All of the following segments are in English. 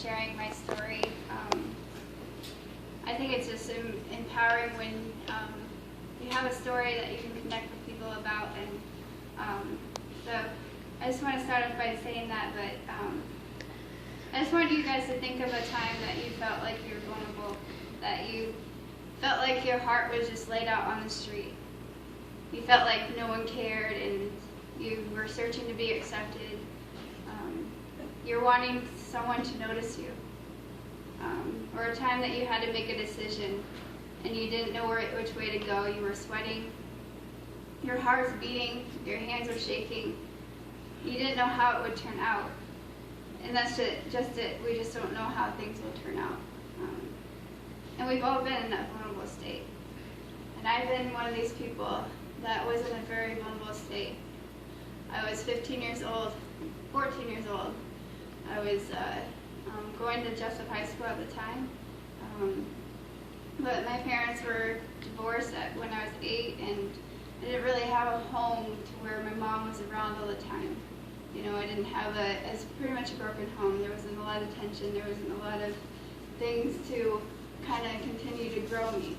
sharing my story. I think it's just empowering when you have a story that you can connect with people about. And so I just want to start off by saying that, but I just wanted you guys to think of a time that you felt like you were vulnerable, that you felt like your heart was just laid out on the street. You felt like no one cared and you were searching to be accepted. You're wanting someone to notice you. Or a time that you had to make a decision and you didn't know which way to go. You were sweating. Your heart was beating. Your hands were shaking. You didn't know how it would turn out. And that's just it. We just don't know how things will turn out. And we've all been in that vulnerable state. And I've been one of these people that was in a very vulnerable state. I was 15 years old, 14 years old. I was going to Jessup High School at the time. But my parents were divorced when I was 8, and I didn't really have a home to where my mom was around all the time. You know, I didn't have it's pretty much a broken home. There wasn't a lot of tension. There wasn't a lot of things to kind of continue to grow me.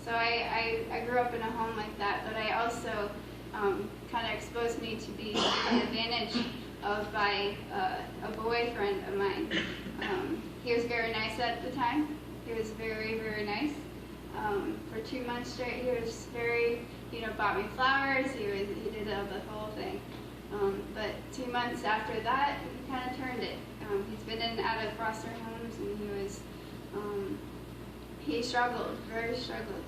So I grew up in a home like that, but I also kind of exposed me to be taken advantage of by a boyfriend of mine. He was very nice at the time. He was very, very nice. For 2 months straight, he was very, bought me flowers. He did the whole thing. But 2 months after that, he kind of turned it. He's been in and out of foster homes, and he struggled, very struggled.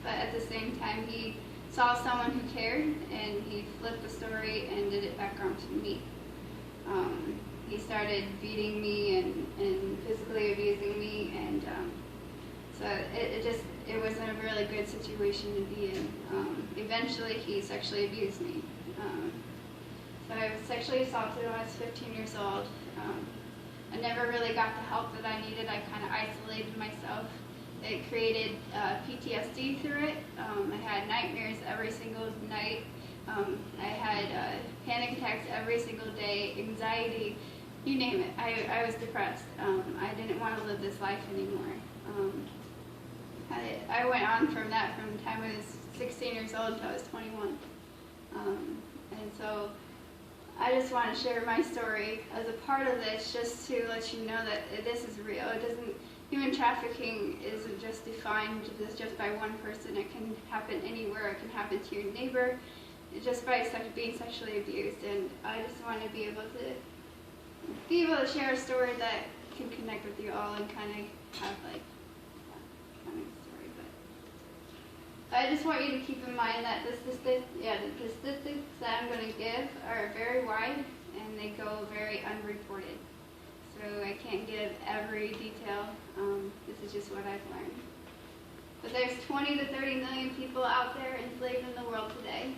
But at the same time, he saw someone who cared, and he flipped the story and did it back onto me. He started beating me and physically abusing me, and so it wasn't a really good situation to be in. Eventually, he sexually abused me. So I was sexually assaulted when I was 15 years old. I never really got the help that I needed. I kind of isolated myself. It created PTSD through it. I had nightmares every single night. I had panic attacks every single day, anxiety, you name it. I was depressed. I didn't want to live this life anymore. I went on from that from the time I was 16 years old until I was 21. And so I just want to share my story as a part of this, just to let you know that this is real. Human trafficking isn't just defined just by one person. It can happen anywhere. It can happen to your neighbor, just by being sexually abused. And I just want to be able to share a story that can connect with you all and kind of have kind of a story. But I just want you to keep in mind that the statistics that I'm going to give are very wide and they go very unreported. So I can't give every detail. This is just what I've learned. But there's 20 to 30 million people out there enslaved in the world today.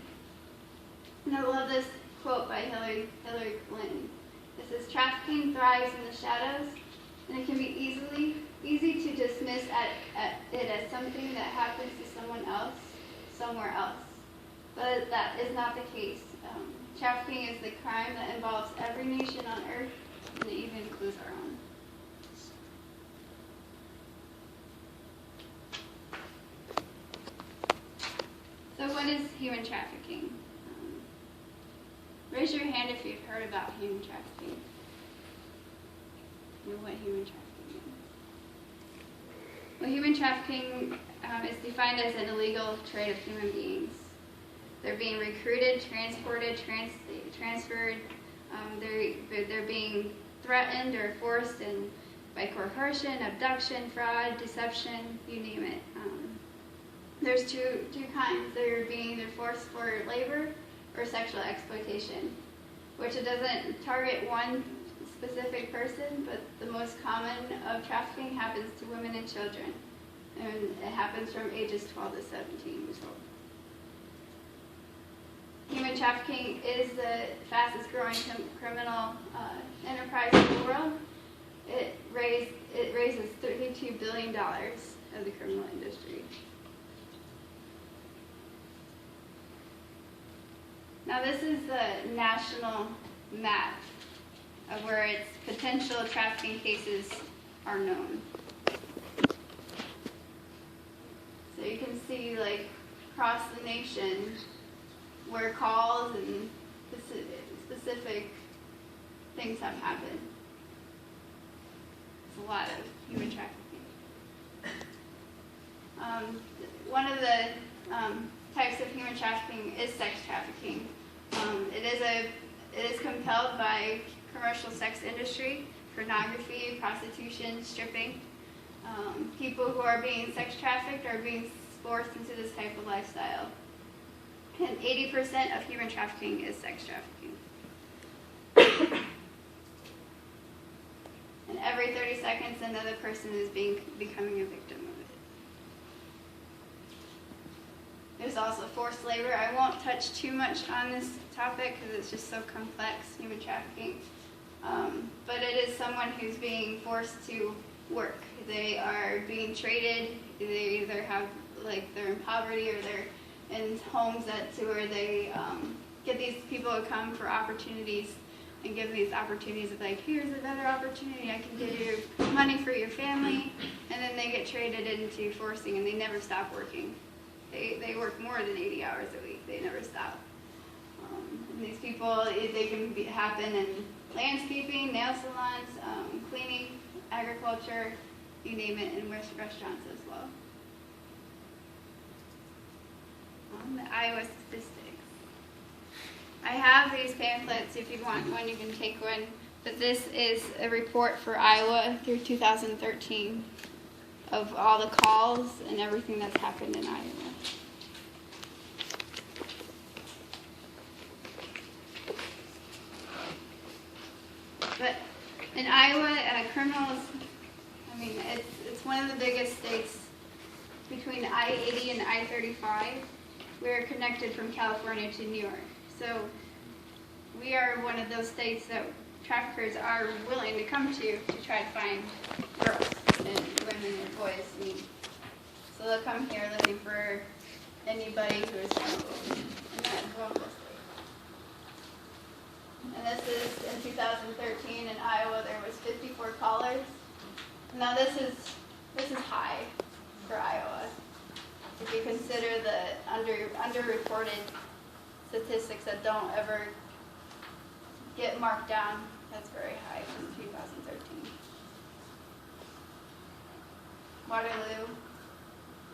And I love this quote by Hillary Clinton. It says, "Trafficking thrives in the shadows, and it can be easy to dismiss it as something that happens to someone else, somewhere else. But that is not the case. Trafficking is the crime that involves every nation on earth, and it even includes our own." So what is human trafficking? Raise your hand if you've heard about human trafficking. You know what human trafficking is. Well, human trafficking is defined as an illegal trade of human beings. They're being recruited, transported, transferred. They're being threatened or forced by coercion, abduction, fraud, deception, you name it. There's two kinds. They're being either forced for labor or sexual exploitation, which it doesn't target one specific person, but the most common of trafficking happens to women and children, and it happens from ages 12 to 17 years old. Human trafficking is the fastest growing criminal enterprise in the world. It raises $32 billion of the criminal industry. Now this is the national map of where its potential trafficking cases are known. So you can see, like, across the nation where calls and specific things have happened. It's a lot of human trafficking. One of the types of human trafficking is sex trafficking. It is compelled by commercial sex industry, pornography, prostitution, stripping. People who are being sex trafficked are being forced into this type of lifestyle. And 80% of human trafficking is sex trafficking. And every 30 seconds, another person is becoming a victim of it. There's also forced labor. I won't touch too much on this topic because it's just so complex, human trafficking. But it is someone who's being forced to work. They are being traded. They either have, like, they're in poverty or they're in homes where they get these people to come for opportunities and give these opportunities of, like, here's another opportunity, I can give you money for your family, and then they get traded into forcing, and they never stop working. They work more than 80 hours a week. They never stop. And these people, they can happen in landscaping, nail salons, cleaning, agriculture, you name it, and restaurants as well. The Iowa statistics. I have these pamphlets. If you want one, you can take one. But this is a report for Iowa through 2013 of all the calls and everything that's happened in Iowa. But in Iowa, criminals, I mean, it's one of the biggest states between I-80 and I-35. We're connected from California to New York. So we are one of those states that traffickers are willing to come to try to find girls and women and boys. And so they'll come here looking for anybody who is vulnerable in that vulnerable state. And this is in 2013 in Iowa. There was 54 callers. Now this is high for Iowa. If you consider the underreported statistics that don't ever get marked down, that's very high from 2013. Waterloo,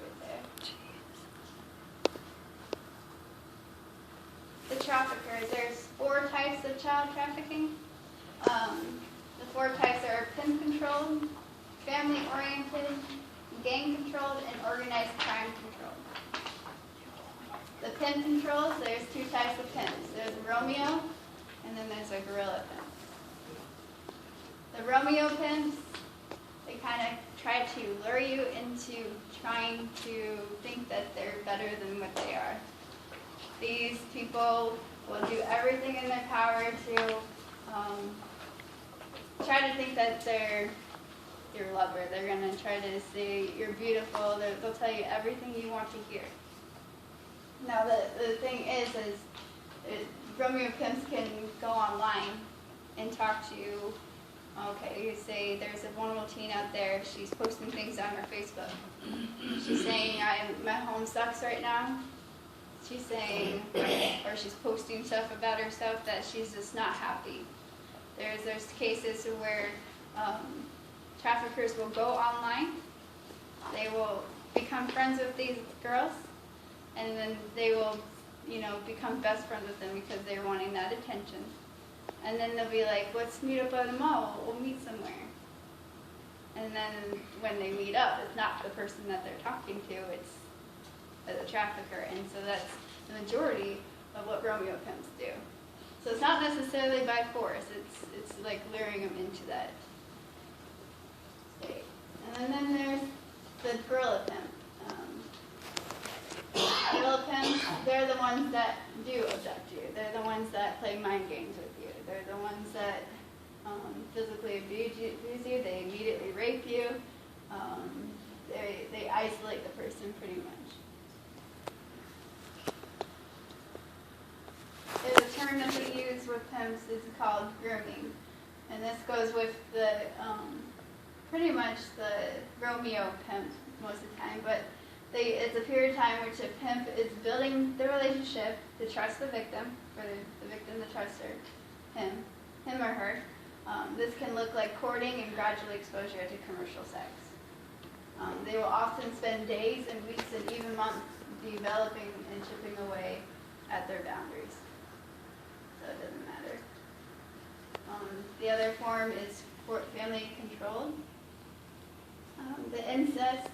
right there. The traffickers, there's 4 types of child trafficking. The 4 types are pimp-controlled, family-oriented, gang-controlled, and organized crime-controlled. The pimp-controlled, there's 2 types of pimps. There's a Romeo, and then there's a guerrilla pimp. The Romeo pimps, they kind of try to lure you into trying to think that they're better than what they are. These people will do everything in their power to try to think that they're your lover. They're going to try to say you're beautiful. They'll tell you everything you want to hear. Now the thing is Romeo pimps can go online and talk to you. Okay, you say there's a vulnerable teen out there. She's posting things on her Facebook. She's saying my home sucks right now. She's saying, or she's posting stuff about herself that she's just not happy. There's cases where traffickers will go online. They will become friends with these girls, and then they will, become best friends with them because they're wanting that attention. And then they'll be like, let's meet up at a mall. We'll meet somewhere. And then when they meet up, it's not the person that they're talking to, it's the trafficker. And so that's the majority of what Romeo pimps do. So it's not necessarily by force. It's like luring them into that state. And then there's the guerrilla pimp. Guerrilla pimps, they're the ones that do abduct you. They're the ones that play mind games with you. They're the ones that physically abuse you. They immediately rape you. They isolate the person pretty much. The term that we use with pimps is called grooming. And this goes with the pretty much the Romeo pimp most of the time, but it's a period of time which a pimp is building the relationship to trust the victim, for the victim to trust him or her. This can look like courting and gradual exposure to commercial sex. They will often spend days and weeks and even months developing and chipping away at their boundaries. So it doesn't matter. The other form is family controlled. The incest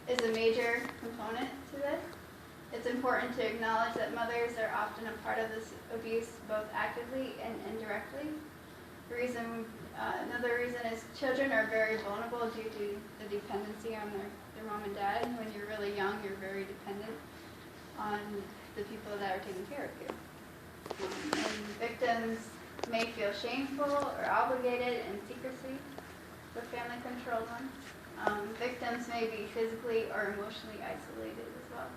is a major component to this. It's important to acknowledge that mothers are often a part of this abuse both actively and indirectly. Another reason is children are very vulnerable due to the dependency on their mom and dad. When you're really young, you're very dependent on the people that are taking care of you. And victims may feel shameful or obligated in secrecy with family-controlled ones. Victims may be physically or emotionally isolated as well.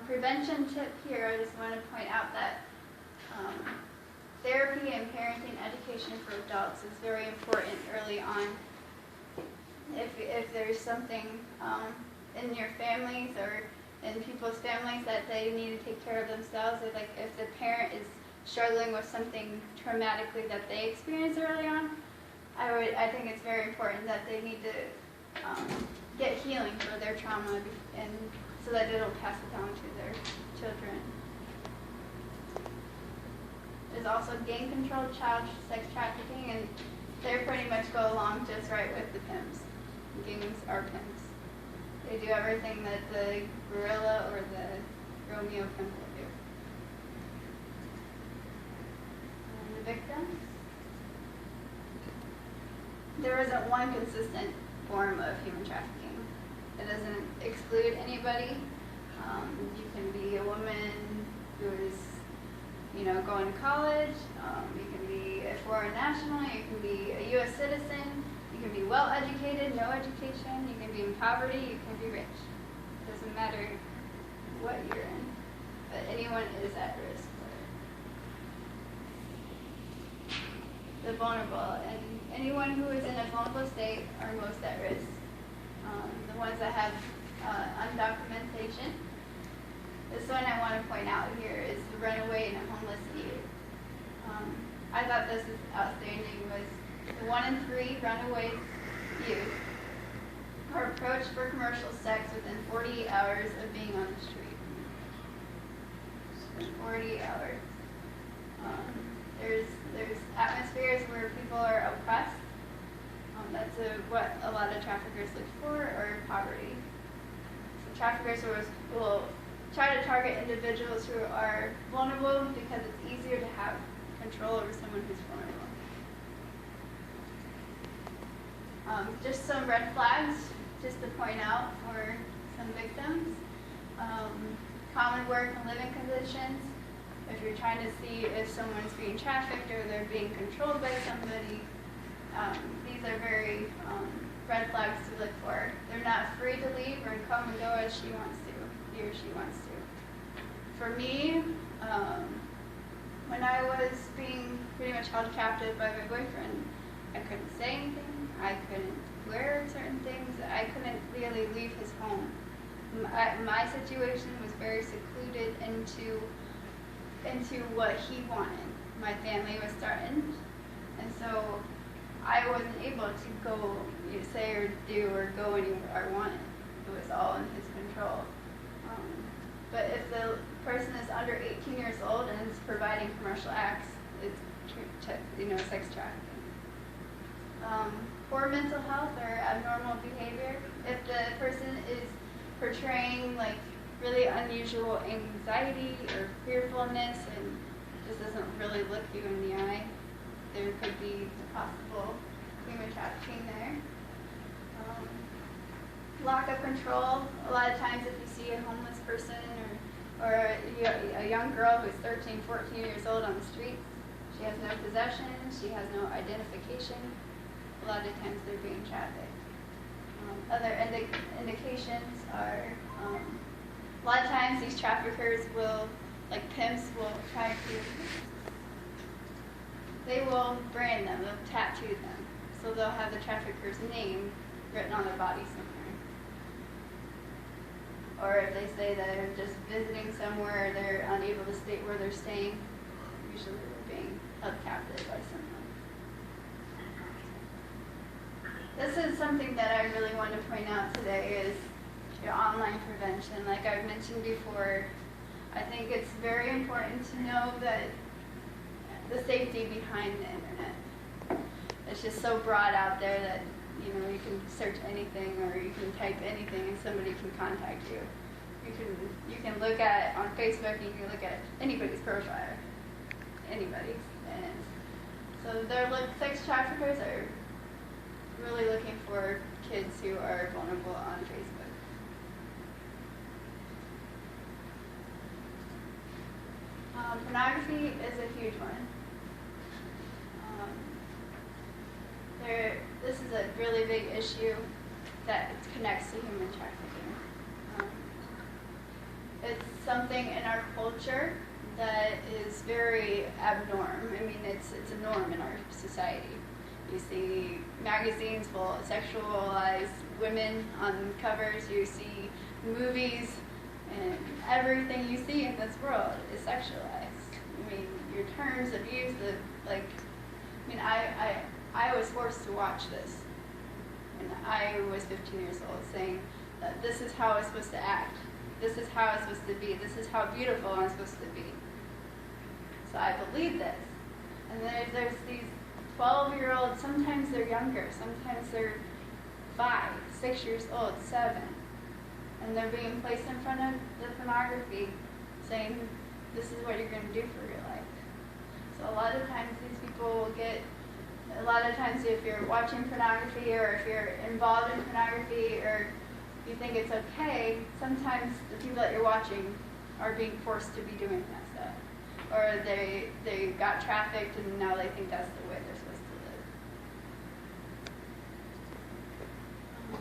Prevention tip here, I just want to point out that therapy and parenting education for adults is very important early on. If there's something in your families or in people's families that they need to take care of themselves, or like if the parent is struggling with something traumatically that they experience early on, I think it's very important that they need to get healing for their trauma, and so that it'll pass it down to their children. There's also gang-controlled child sex trafficking, and they pretty much go along just right with the pimps. Gangs are pimps. They do everything that the gorilla or the Romeo pimp will do. And the victims? There isn't one consistent form of human trafficking. It doesn't exclude anybody. You can be a woman who is, going to college. You can be a foreign national. You can be a U.S. citizen. You can be well educated, no education. You can be in poverty. You can be rich. It doesn't matter what you're in, but anyone is at risk for it. The vulnerable, and anyone who is in a vulnerable state are most at risk. The ones that have undocumentation. This one I want to point out here is the runaway and a homeless youth. I thought this is outstanding. Was the 1 in 3 runaway youth are approached for commercial sex within 48 hours of being on the street. 40 hours. There's atmospheres where people are oppressed. That's what a lot of traffickers look for, or poverty. So traffickers will try to target individuals who are vulnerable because it's easier to have control over someone who's vulnerable. Just some red flags, just to point out for some victims. Common work and living conditions. If you're trying to see if someone's being trafficked or they're being controlled by somebody, these are very red flags to look for. They're not free to leave or come and go as he or she wants to. For me, when I was being pretty much held captive by my boyfriend, I couldn't say anything. I couldn't wear certain things. I couldn't really leave his home. My situation was very secluded into what he wanted. My family was threatened, and so I wasn't able to go, say or do or go anywhere I wanted. It was all in his control. But if the person is under 18 years old and is providing commercial acts, it's sex trafficking. Poor mental health or abnormal behavior. If the person is portraying like really unusual anxiety or fearfulness and just doesn't really look you in the eye, there could be possible human trafficking there. Lack of control. A lot of times if you see a homeless person or a young girl who's 13, 14 years old on the street, she has no possessions, she has no identification, a lot of times they're being trafficked. Other indications are, a lot of times these traffickers will, like pimps, will try to they will brand them, they'll tattoo them. So they'll have the trafficker's name written on their body somewhere. Or if they say that they're just visiting somewhere, they're unable to state where they're staying, usually they're being held captive by someone. This is something that I really want to point out today is your online prevention. Like I've mentioned before, I think it's very important to know that the safety behind the internet. It's just so broad out there that you can search anything or you can type anything and somebody can contact you. You can look at on Facebook, you can look at anybody's profile, anybody's. And so sex traffickers are really looking for kids who are vulnerable on Facebook. Pornography is a huge one. This is a really big issue that connects to human trafficking. It's something in our culture that is very abnormal. I mean, it's a norm in our society. You see magazines full of sexualized women on covers. You see movies, and everything you see in this world is sexualized. I mean, your terms of use, I was forced to watch this, and I was 15 years old, saying that this is how I'm supposed to act. This is how I'm supposed to be. This is how beautiful I'm supposed to be. So I believe this. And then there's these 12-year-olds, sometimes they're younger, sometimes they're 5, 6 years old, 7. And they're being placed in front of the pornography, saying, this is what you're going to do for your life. So a lot of times these people will if you're watching pornography or if you're involved in pornography or you think it's okay, sometimes the people that you're watching are being forced to be doing that stuff. Or they got trafficked and now they think that's the way they're supposed to live.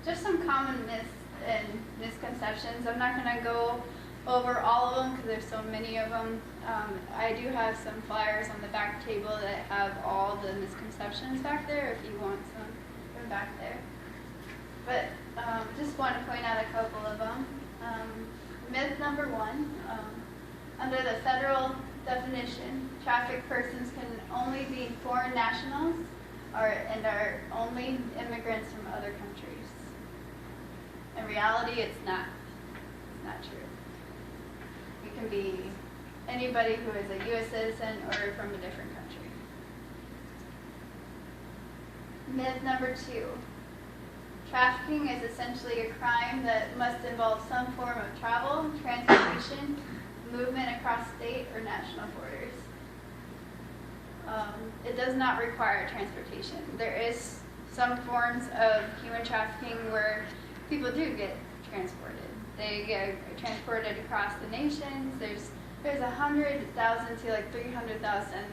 Just some common myths and misconceptions. I'm not going to go over all of them because there's so many of them. I do have some flyers on the back table that have all the misconceptions back there if you want some. They're back there. But just want to point out a couple of them. Myth number 1, under the federal definition, trafficked persons can only be foreign nationals and are only immigrants from other countries. In reality, it's not. It's not true. It can be anybody who is a U.S. citizen or from a different country. Myth number 2. Trafficking is essentially a crime that must involve some form of travel, transportation, movement across state or national borders. It does not require transportation. There is some forms of human trafficking where people do get transported. They get transported across the nations. There's 100,000 to like 300,000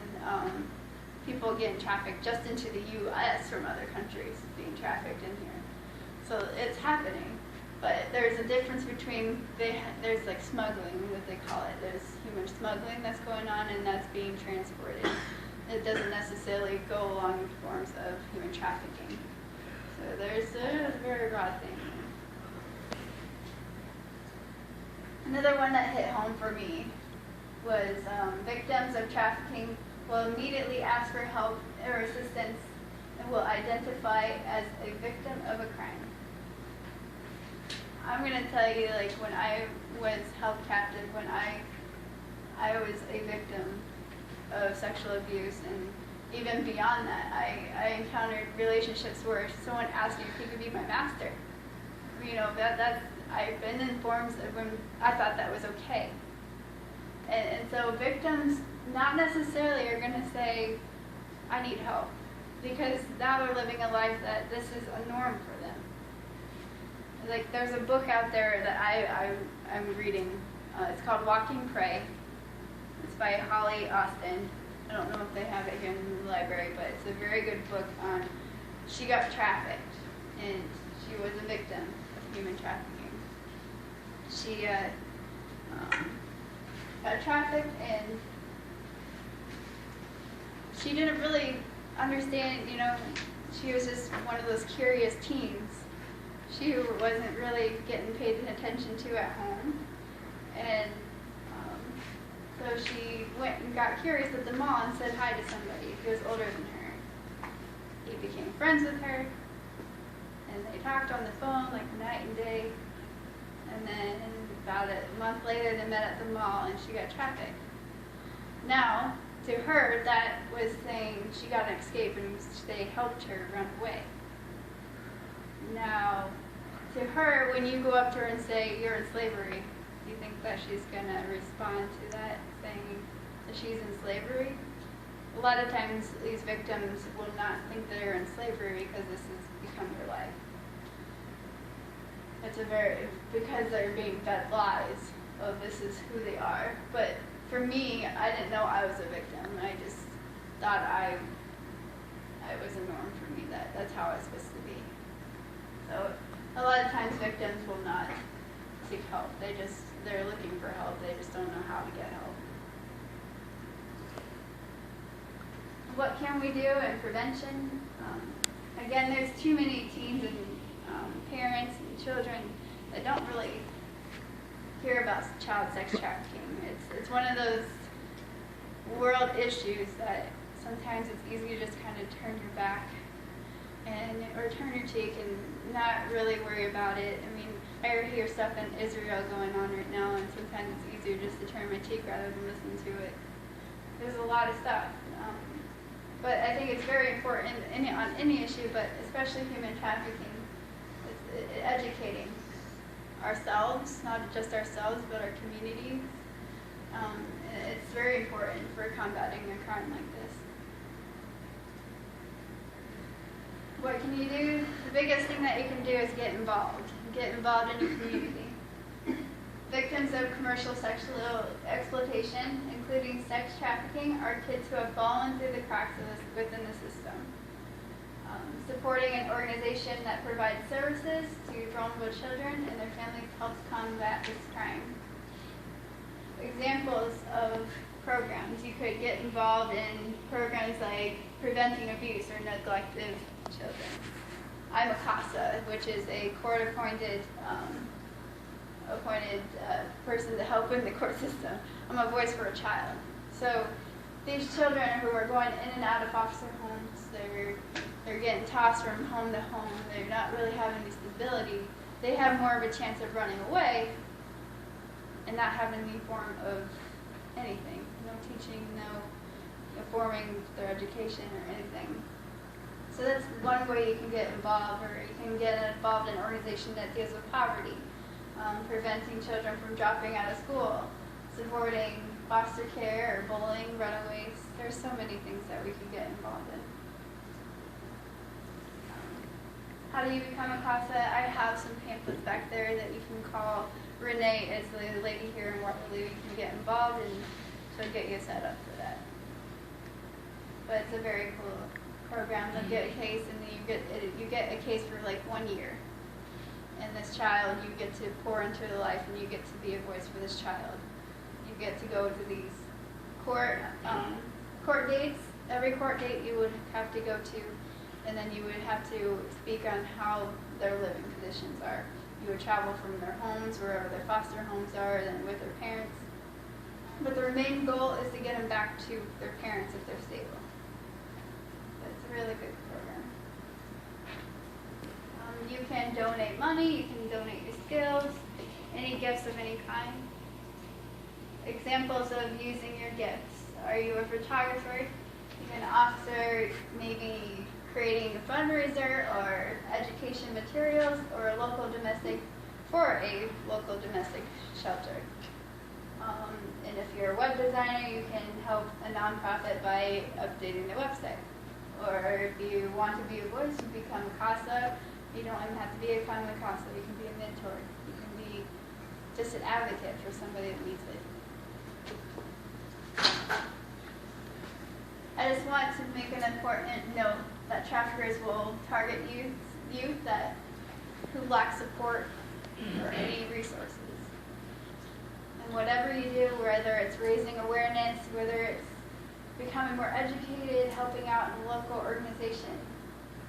people getting trafficked just into the U.S. from other countries being trafficked in here. So it's happening, but there's a difference between there's like smuggling, what they call it. There's human smuggling that's going on, and that's being transported. It doesn't necessarily go along with forms of human trafficking. So there's a very broad thing. Another one that hit home for me was victims of trafficking will immediately ask for help or assistance and will identify as a victim of a crime. I'm going to tell you, like, when I was held captive, when I was a victim of sexual abuse, and even beyond that, I encountered relationships where someone asked me if he could be my master. You know, I've been in forms of when I thought that was okay. And so victims not necessarily are going to say, I need help, because now they're living a life that this is a norm for them. Like, there's a book out there that I'm reading. It's called Walking Prey. It's by Holly Austin. I don't know if they have it here in the library, but it's a very good book on, she got trafficked, and she was a victim of human trafficking. She got trafficked, and she didn't really understand, she was just one of those curious teens. She wasn't really getting paid attention to at home. And so she went and got curious at the mall and said hi to somebody who was older than her. He became friends with her, and they talked on the phone like night and day. And then about a month later, they met at the mall, and she got trafficked. Now, to her, that was saying she got an escape, and they helped her run away. Now, to her, when you go up to her and say you're in slavery, do you think that she's going to respond to that, saying that she's in slavery? A lot of times, these victims will not think they're in slavery because this has become their life. Because they're being fed lies of this is who they are. But for me, I didn't know I was a victim. I just thought I was a norm for me, that's how I was supposed to be. So a lot of times victims will not seek help. They're looking for help. They just don't know how to get help. What can we do in prevention? Again, there's too many teens and parents and children that don't really hear about child sex trafficking. It's one of those world issues that sometimes it's easy to just kind of turn your back or turn your cheek and not really worry about it. I mean, I hear stuff in Israel going on right now, and sometimes it's easier just to turn my cheek rather than listen to it. There's a lot of stuff. But I think it's very important on any issue, but especially human trafficking, it's educating ourselves, not just ourselves, but our communities. It's very important for combating a crime like this. What can you do? The biggest thing that you can do is get involved. Get involved in your community. Victims of commercial sexual exploitation, including sex trafficking, are kids who have fallen through the cracks within the system. Supporting an organization that provides services to vulnerable children and their families helps combat this crime. Examples of programs. You could get involved in programs like preventing abuse or neglect of children. I'm a CASA, which is a court-appointed person to help in the court system. I'm a voice for a child. So these children who are going in and out of foster homes, they're getting tossed from home to home, they're not really having any stability, they have more of a chance of running away and not having any form of anything, no teaching, no forming their education or anything. So that's one way you can get involved, or you can get involved in an organization that deals with poverty, preventing children from dropping out of school, supporting foster care or bullying, runaways. There's so many things that we can get involved in. How do you become a CASA? I have some pamphlets back there that you can call. Renee is the lady here in Waterloo. You can get involved and she'll get you set up for that. But it's a very cool program. They'll get a case, and then you get a case for like 1 year. And this child, you get to pour into their life, and you get to be a voice for this child. You get to go to these court dates. Every court date you would have to go to, and then you would have to speak on how their living conditions are. You would travel from their homes, wherever their foster homes are, and with their parents. But the main goal is to get them back to their parents if they're stable. It's a really good program. You can donate money, you can donate your skills, any gifts of any kind. Examples of using your gifts. Are you a photographer, an officer, maybe creating a fundraiser or education materials, or a local domestic shelter. And if you're a web designer, you can help a nonprofit by updating their website. Or if you want to be a voice, you become a CASA. You don't even have to be a CASA. You can be a mentor. You can be just an advocate for somebody that needs it. I just want to make an important note that traffickers will target youth who lack support or any resources. And whatever you do, whether it's raising awareness, whether it's becoming more educated, helping out in a local organization.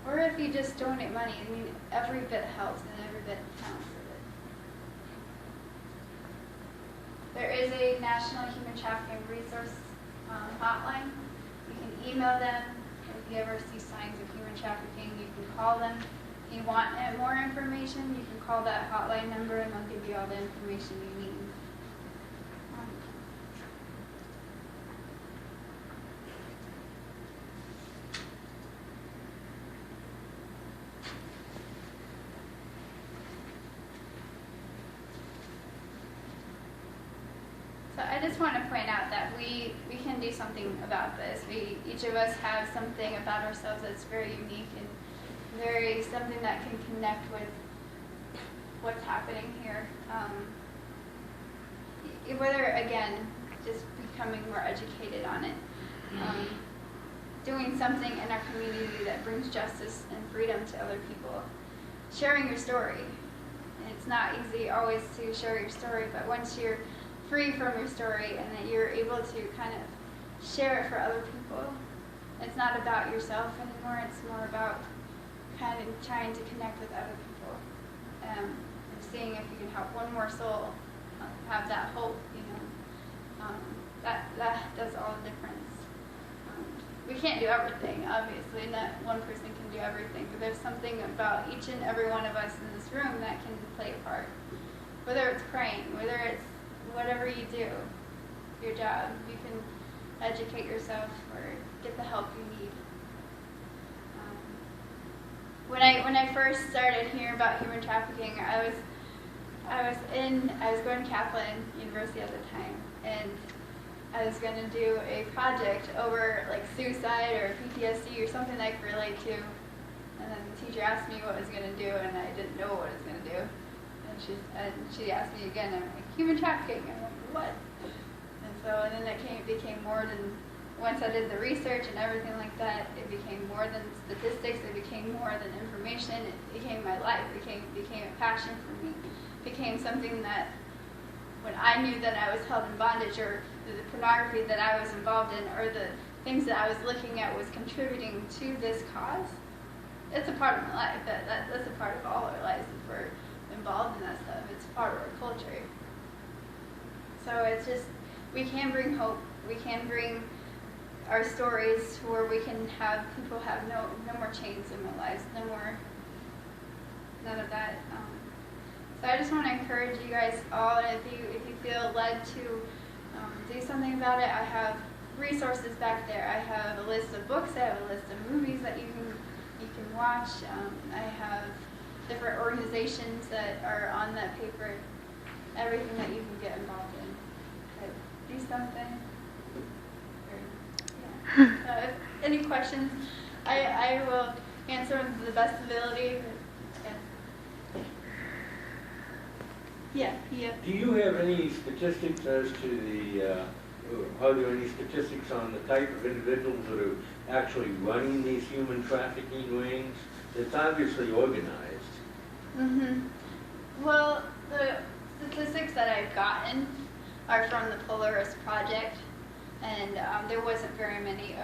Or if you just donate money, I mean, every bit helps and every bit counts with it. There is a National Human Trafficking Resource hotline. You can email them. If you ever see signs of human trafficking, you can call them. If you want more information, you can call that hotline number and they'll give you all the information you need. So I just want to point out that we can do something about this. Each of us have something about ourselves that's very unique and very something that can connect with what's happening here. Whether, again, just becoming more educated on it. Doing something in our community that brings justice and freedom to other people. Sharing your story. And it's not easy always to share your story, but once you're free from your story and that you're able to kind of share it for other people, it's not about yourself anymore, it's more about kind of trying to connect with other people and seeing if you can help one more soul have that hope, you know. That does all the difference. We can't do everything, obviously, not one person can do everything, but there's something about each and every one of us in this room that can play a part. Whether it's praying, whether it's whatever you do, your job, you can educate yourself or get the help you need. When I first started hearing about human trafficking, I was going to Kaplan University at the time, and I was going to do a project over like suicide or PTSD or something that I could relate to. And then the teacher asked me what I was going to do, and I didn't know what I was going to do. And she asked me again, and I'm like, human trafficking. I'm like, what? And then it became more than, once I did the research and everything like that, it became more than statistics, it became more than information, it became my life, it became a passion for me. It became something that, when I knew that I was held in bondage, or the pornography that I was involved in, or the things that I was looking at was contributing to this cause, it's a part of my life. That's a part of all our lives if we're involved in that stuff. It's part of our culture. So it's just, we can bring hope. We can bring our stories to where we can have people have no more chains in their lives, none of that. So I just want to encourage you guys all, if you feel led to do something about it, I have resources back there. I have a list of books. I have a list of movies that you can watch. I have different organizations that are on that paper. Everything that you can get involved in. Do something. If any questions, I will answer them to the best ability. Yeah. Do you have any statistics as to are there any statistics on the type of individuals that are actually running these human trafficking rings? It's obviously organized. Mm-hmm. Well, the statistics that I've gotten are from the Polaris Project, and there wasn't very many